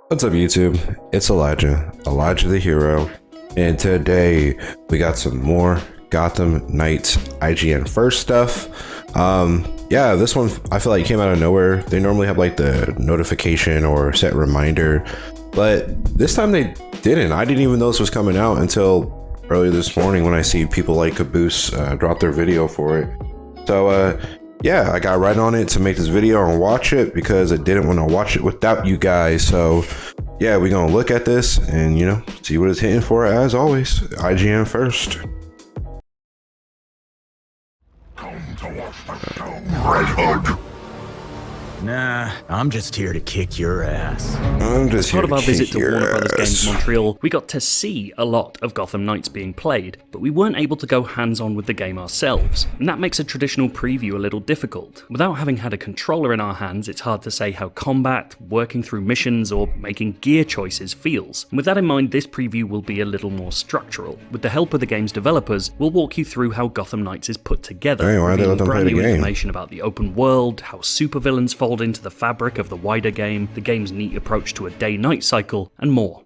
What's up, YouTube? It's Elijah the hero, and today we got some more Gotham Knights IGN first stuff. Yeah, this one I feel like came out of nowhere. They normally have like the notification or set reminder, but this time they didn't. I didn't even know this was coming out until earlier this morning when I see people like Caboose drop their video for it. So yeah, I got right on it to make this video and watch it because I didn't want to watch it without you guys. So yeah, we're gonna look at this and see what it's hitting for. As always, IGN first. Come to watch the show, Red Hood. Nah, I'm just here to kick your ass. I'm just here Part of our visit to Warner Brothers ass. Games Montreal, we got to see a lot of Gotham Knights being played, but we weren't able to go hands-on with the game ourselves, and that makes a traditional preview a little difficult. Without having had a controller in our hands, it's hard to say how combat, working through missions, or making gear choices feels. And with that in mind, this preview will be a little more structural. With the help of the game's developers, we'll walk you through how Gotham Knights is put together, Hey, why they let them play brand the new game? information about the open world, how supervillains fold into the fabric of the wider game, the game's neat approach to a day-night cycle, and more.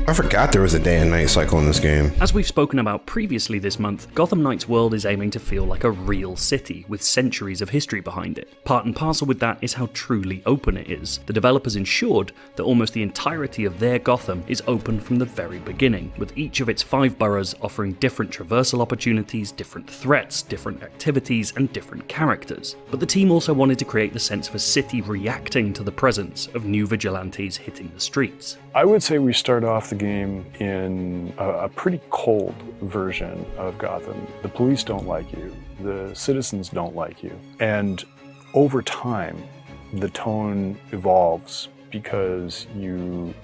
I forgot there was a day and night cycle in this game. As we've spoken about previously this month, Gotham Knights' world is aiming to feel like a real city, with centuries of history behind it. Part and parcel with that is how truly open it is. The developers ensured that almost the entirety of their Gotham is open from the very beginning, with each of its 5 boroughs offering different traversal opportunities, different threats, different activities, and different characters. But the team also wanted to create the sense of a city reacting to the presence of new vigilantes hitting the streets. I would say we start off the game in a pretty cold version of Gotham. The police don't like you, the citizens don't like you, and over time the tone evolves because you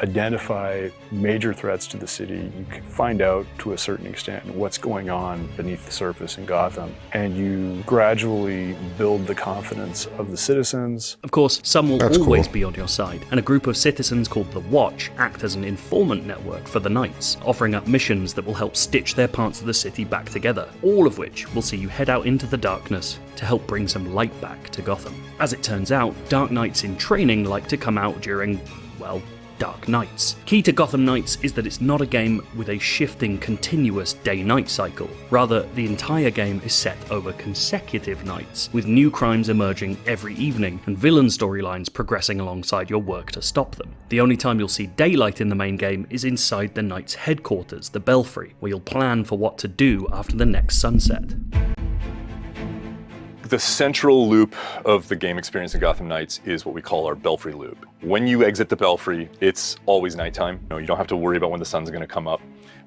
identify major threats to the city, you can find out to a certain extent what's going on beneath the surface in Gotham, and you gradually build the confidence of the citizens. Of course, some will That's always cool. be on your side, and a group of citizens called the Watch act as an informant network for the Knights, offering up missions that will help stitch their parts of the city back together, all of which will see you head out into the darkness to help bring some light back to Gotham. As it turns out, Dark Knights in training like to come out during, well, dark nights. Key to Gotham Knights is that it's not a game with a shifting, continuous day-night cycle. Rather, the entire game is set over consecutive nights, with new crimes emerging every evening and villain storylines progressing alongside your work to stop them. The only time you'll see daylight in the main game is inside the Knights' headquarters, the Belfry, where you'll plan for what to do after the next sunset. The central loop of the game experience in Gotham Knights is what we call our Belfry loop. When you exit the Belfry, it's always nighttime. You don't have to worry about when the sun's going to come up.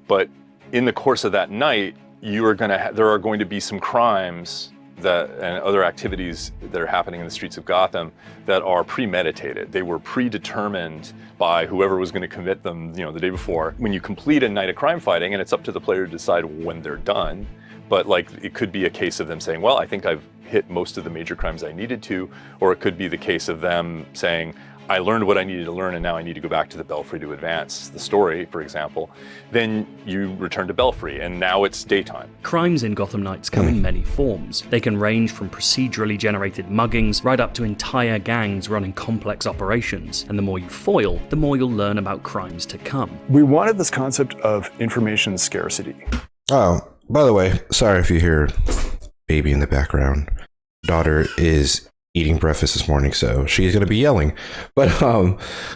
But in the course of that night, there are going to be some crimes and other activities that are happening in the streets of Gotham that are premeditated. They were predetermined by whoever was going to commit them, the day before. When you complete a night of crime fighting, and it's up to the player to decide when they're done, but it could be a case of them saying, well, I think I've hit most of the major crimes I needed to, or it could be the case of them saying, I learned what I needed to learn and now I need to go back to the Belfry to advance the story, for example. Then you return to Belfry and now it's daytime. Crimes in Gotham Knights come in many forms. They can range from procedurally generated muggings right up to entire gangs running complex operations, and the more you foil, the more you'll learn about crimes to come. We wanted this concept of information scarcity. Oh, by the way, sorry if you hear baby in the background. Daughter is eating breakfast this morning, so she's going to be yelling. But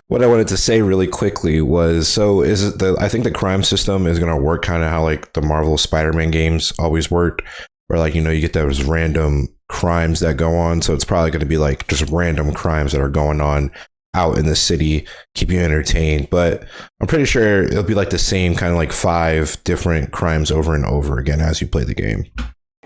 what I wanted to say really quickly was, so I think the crime system is going to work kind of how like the Marvel Spider-Man games always worked, where you get those random crimes that go on. So it's probably going to be like just random crimes that are going on out in the city, keep you entertained. But I'm pretty sure it'll be like the same kind of like 5 different crimes over and over again as you play the game.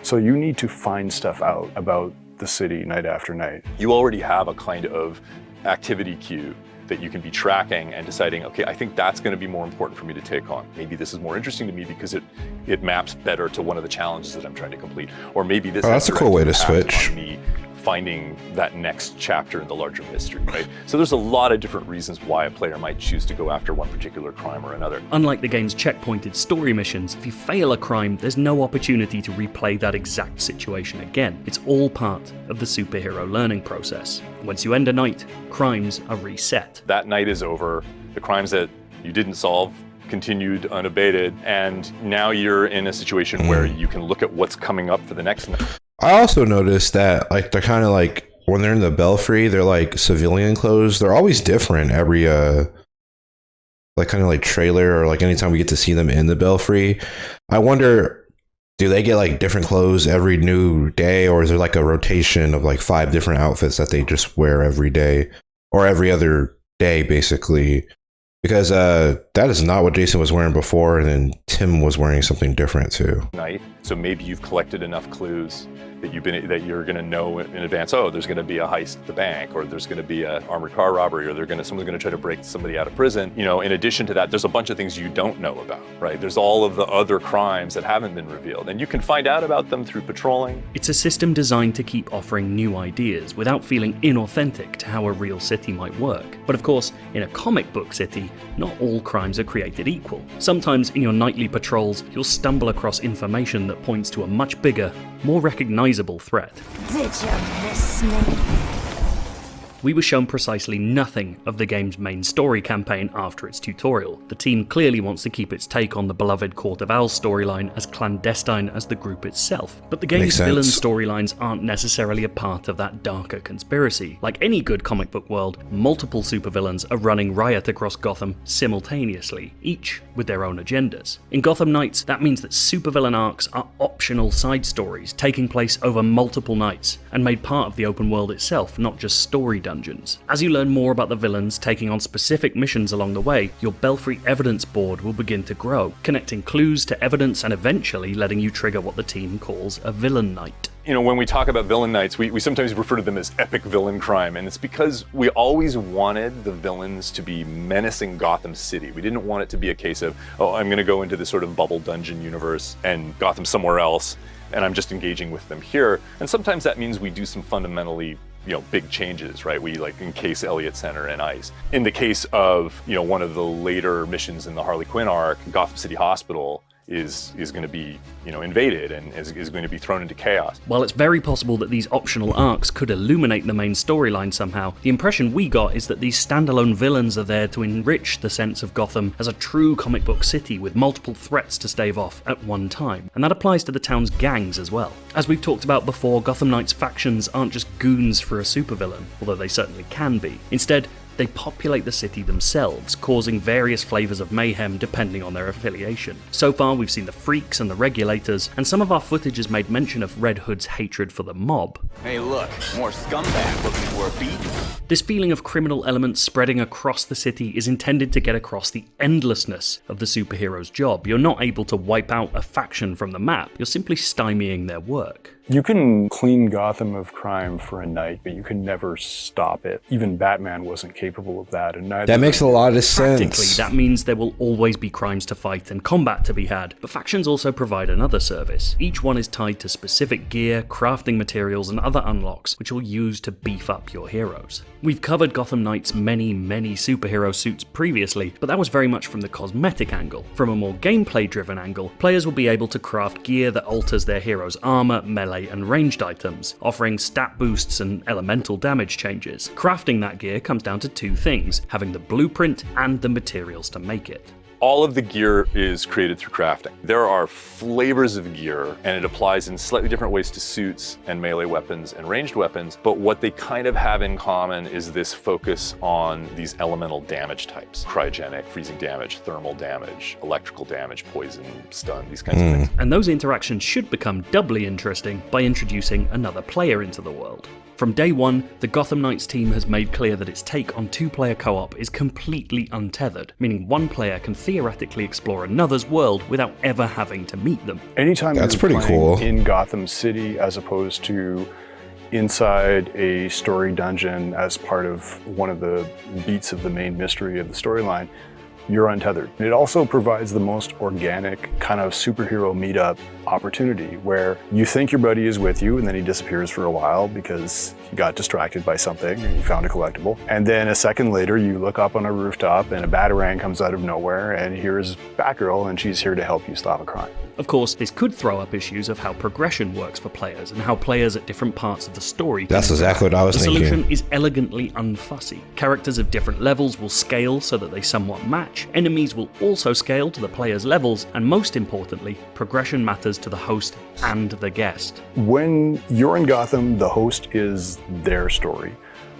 So you need to find stuff out about the city night after night. You already have a kind of activity queue that you can be tracking and deciding, okay, I think that's going to be more important for me to take on. Maybe this is more interesting to me because it maps better to one of the challenges that I'm trying to complete. Or maybe this that's a cool way to switch. on me finding that next chapter in the larger mystery, right? So there's a lot of different reasons why a player might choose to go after one particular crime or another. Unlike the game's checkpointed story missions, if you fail a crime, there's no opportunity to replay that exact situation again. It's all part of the superhero learning process. Once you end a night, crimes are reset. That night is over. The crimes that you didn't solve continued unabated, and now you're in a situation where you can look at what's coming up for the next night. I also noticed that like they're kind of like when they're in the belfry, they're like civilian clothes. They're always different every like kind of like trailer or like anytime we get to see them in the belfry. I wonder, do they get like different clothes every new day, or is there like a rotation of like 5 different outfits that they just wear every day or every other day basically? Because that is not what Jason was wearing before, and then Tim was wearing something different too. Night. So maybe you've collected enough clues that you're going to know in advance. Oh, there's going to be a heist at the bank, or there's going to be an armored car robbery, or someone's going to try to break somebody out of prison. You know, in addition to that, there's a bunch of things you don't know about, right? There's all of the other crimes that haven't been revealed, and you can find out about them through patrolling. It's a system designed to keep offering new ideas without feeling inauthentic to how a real city might work. But of course, in a comic book city, not all crimes are created equal. Sometimes in your nightly patrols, you'll stumble across information that points to a much bigger, more recognizable threat. Did you miss me? We were shown precisely nothing of the game's main story campaign after its tutorial. The team clearly wants to keep its take on the beloved Court of Owls storyline as clandestine as the group itself. But the game's villain storylines aren't necessarily a part of that darker conspiracy. Like any good comic book world, multiple supervillains are running riot across Gotham simultaneously, each with their own agendas. In Gotham Knights, that means that supervillain arcs are optional side stories taking place over multiple nights and made part of the open world itself, not just story dungeons. As you learn more about the villains taking on specific missions along the way, your Belfry evidence board will begin to grow, connecting clues to evidence and eventually letting you trigger what the team calls a villain night. You know, when we talk about villain nights, we sometimes refer to them as epic villain crime, and it's because we always wanted the villains to be menacing Gotham City. We didn't want it to be a case of, oh, I'm going to go into this sort of bubble dungeon universe and Gotham somewhere else, and I'm just engaging with them here. And sometimes that means we do some fundamentally big changes, right? We like encase Elliott Center in ice. In the case of, one of the later missions in the Harley Quinn arc, Gotham City Hospital is going to be, invaded and is going to be thrown into chaos. While it's very possible that these optional arcs could illuminate the main storyline somehow, the impression we got is that these standalone villains are there to enrich the sense of Gotham as a true comic book city with multiple threats to stave off at one time. And that applies to the town's gangs as well. As we've talked about before, Gotham Knights factions aren't just goons for a supervillain, although they certainly can be. Instead, they populate the city themselves, causing various flavors of mayhem depending on their affiliation. So far, we've seen the Freaks and the Regulators, and some of our footage has made mention of Red Hood's hatred for the mob. Hey look, more scumbag looking for a beat. This feeling of criminal elements spreading across the city is intended to get across the endlessness of the superhero's job. You're not able to wipe out a faction from the map, you're simply stymieing their work. You can clean Gotham of crime for a night, but you can never stop it. Even Batman wasn't capable of that, and neither. That makes a lot of Practically, sense. that means there will always be crimes to fight and combat to be had, but factions also provide another service. Each one is tied to specific gear, crafting materials, and other unlocks, which you'll use to beef up your heroes. We've covered Gotham Knights' many superhero suits previously, but that was very much from the cosmetic angle. From a more gameplay-driven angle, players will be able to craft gear that alters their hero's armor, melee, and ranged items, offering stat boosts and elemental damage changes. Crafting that gear comes down to two things: having the blueprint and the materials to make it. All of the gear is created through crafting. There are flavors of gear, and it applies in slightly different ways to suits and melee weapons and ranged weapons, but what they kind of have in common is this focus on these elemental damage types. Cryogenic, freezing damage, thermal damage, electrical damage, poison, stun, these kinds of things. And those interactions should become doubly interesting by introducing another player into the world. From day one, the Gotham Knights team has made clear that its take on two-player co-op is completely untethered, meaning one player can theoretically explore another's world without ever having to meet them. Anytime That's you're pretty playing cool. in Gotham City as opposed to inside a story dungeon as part of one of the beats of the main mystery of the storyline, you're untethered. It also provides the most organic kind of superhero meetup opportunity where you think your buddy is with you and then he disappears for a while because he got distracted by something and you found a collectible. And then a second later, you look up on a rooftop and a batarang comes out of nowhere and here's Batgirl and she's here to help you stop a crime. Of course, this could throw up issues of how progression works for players and how players at different parts of the story. That's exactly what I was thinking. The solution is elegantly unfussy. Characters of different levels will scale so that they somewhat match, enemies will also scale to the player's levels, and most importantly, progression matters to the host and the guest. When you're in Gotham, the host is their story.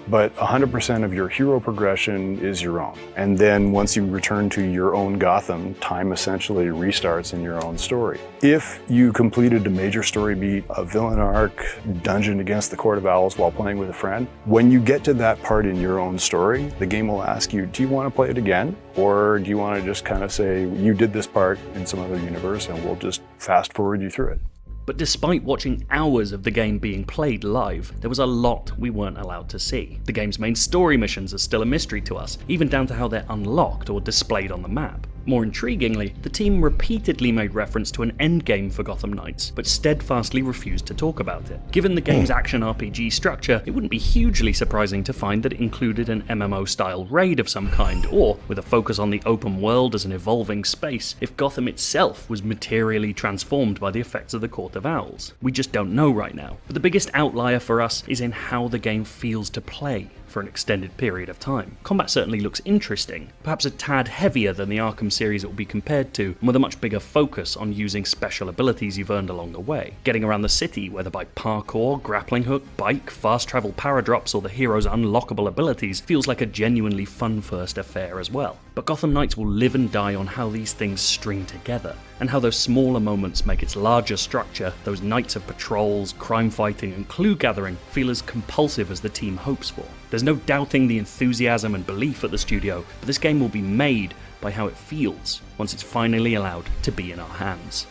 But 100% of your hero progression is your own. And then once you return to your own Gotham, time essentially restarts in your own story. If you completed a major story beat, a villain arc, dungeon against the Court of Owls while playing with a friend, when you get to that part in your own story, the game will ask you, do you want to play it again? Or do you want to just kind of say, you did this part in some other universe and we'll just fast forward you through it? But despite watching hours of the game being played live, there was a lot we weren't allowed to see. The game's main story missions are still a mystery to us, even down to how they're unlocked or displayed on the map. More intriguingly, the team repeatedly made reference to an endgame for Gotham Knights, but steadfastly refused to talk about it. Given the game's action RPG structure, it wouldn't be hugely surprising to find that it included an MMO-style raid of some kind, or, with a focus on the open world as an evolving space, if Gotham itself was materially transformed by the effects of the Court of Owls. We just don't know right now. But the biggest outlier for us is in how the game feels to play for an extended period of time. Combat certainly looks interesting, perhaps a tad heavier than the Arkham series it will be compared to, and with a much bigger focus on using special abilities you've earned along the way. Getting around the city, whether by parkour, grappling hook, bike, fast travel paradrops, or the hero's unlockable abilities, feels like a genuinely fun first affair as well. But Gotham Knights will live and die on how these things string together, and how those smaller moments make its larger structure, those nights of patrols, crime fighting, and clue gathering, feel as compulsive as the team hopes for. There's no doubting the enthusiasm and belief at the studio, but this game will be made by how it feels once it's finally allowed to be in our hands.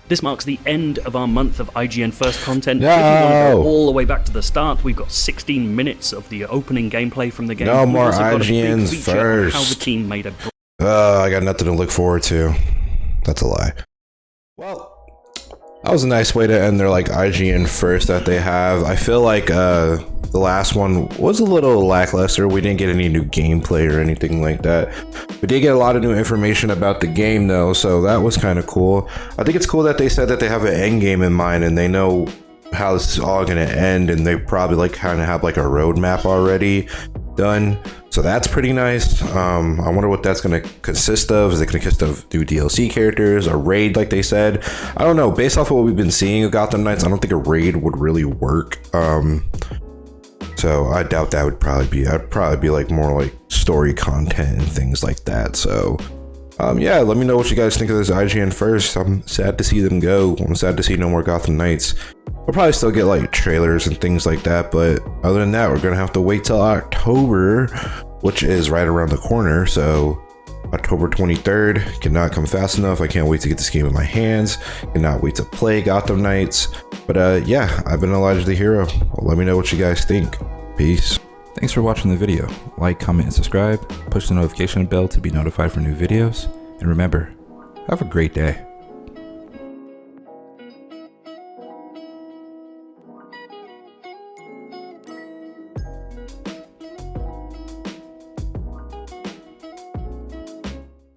This marks the end of our month of IGN First content. No. If you want to go all the way back to the start, we've got 16 minutes of the opening gameplay from the game. No We've more also got a big IGN's feature on First. how the team made a I got nothing to look forward to. That's a lie. Well, that was a nice way to end their IGN First that they have. I feel like the last one was a little lackluster. We didn't get any new gameplay or anything like that. We did get a lot of new information about the game though, so that was kind of cool. I think it's cool that they said that they have an end game in mind and they know how this is all going to end, and they probably kind of have a roadmap already done. So that's pretty nice. I wonder what that's going to consist of. Is it going to consist of new DLC characters, a raid like they said? I don't know. Based off of what we've been seeing of Gotham Knights, I don't think a raid would really work. So I doubt that would probably be, I'd probably be more story content and things like that. So yeah, let me know what you guys think of this IGN First. I'm sad to see them go. I'm sad to see no more Gotham Knights. We'll probably still get trailers and things like that, but other than that, we're gonna have to wait till October, which is right around the corner. So October 23rd cannot come fast enough. I can't wait to get this game in my hands. Cannot wait to play Gotham Knights. But yeah, I've been Elijah the Hero. Let me know what you guys think. Peace. Thanks for watching the video. Like, comment, and subscribe. Push the notification bell to be notified for new videos. And remember, have a great day.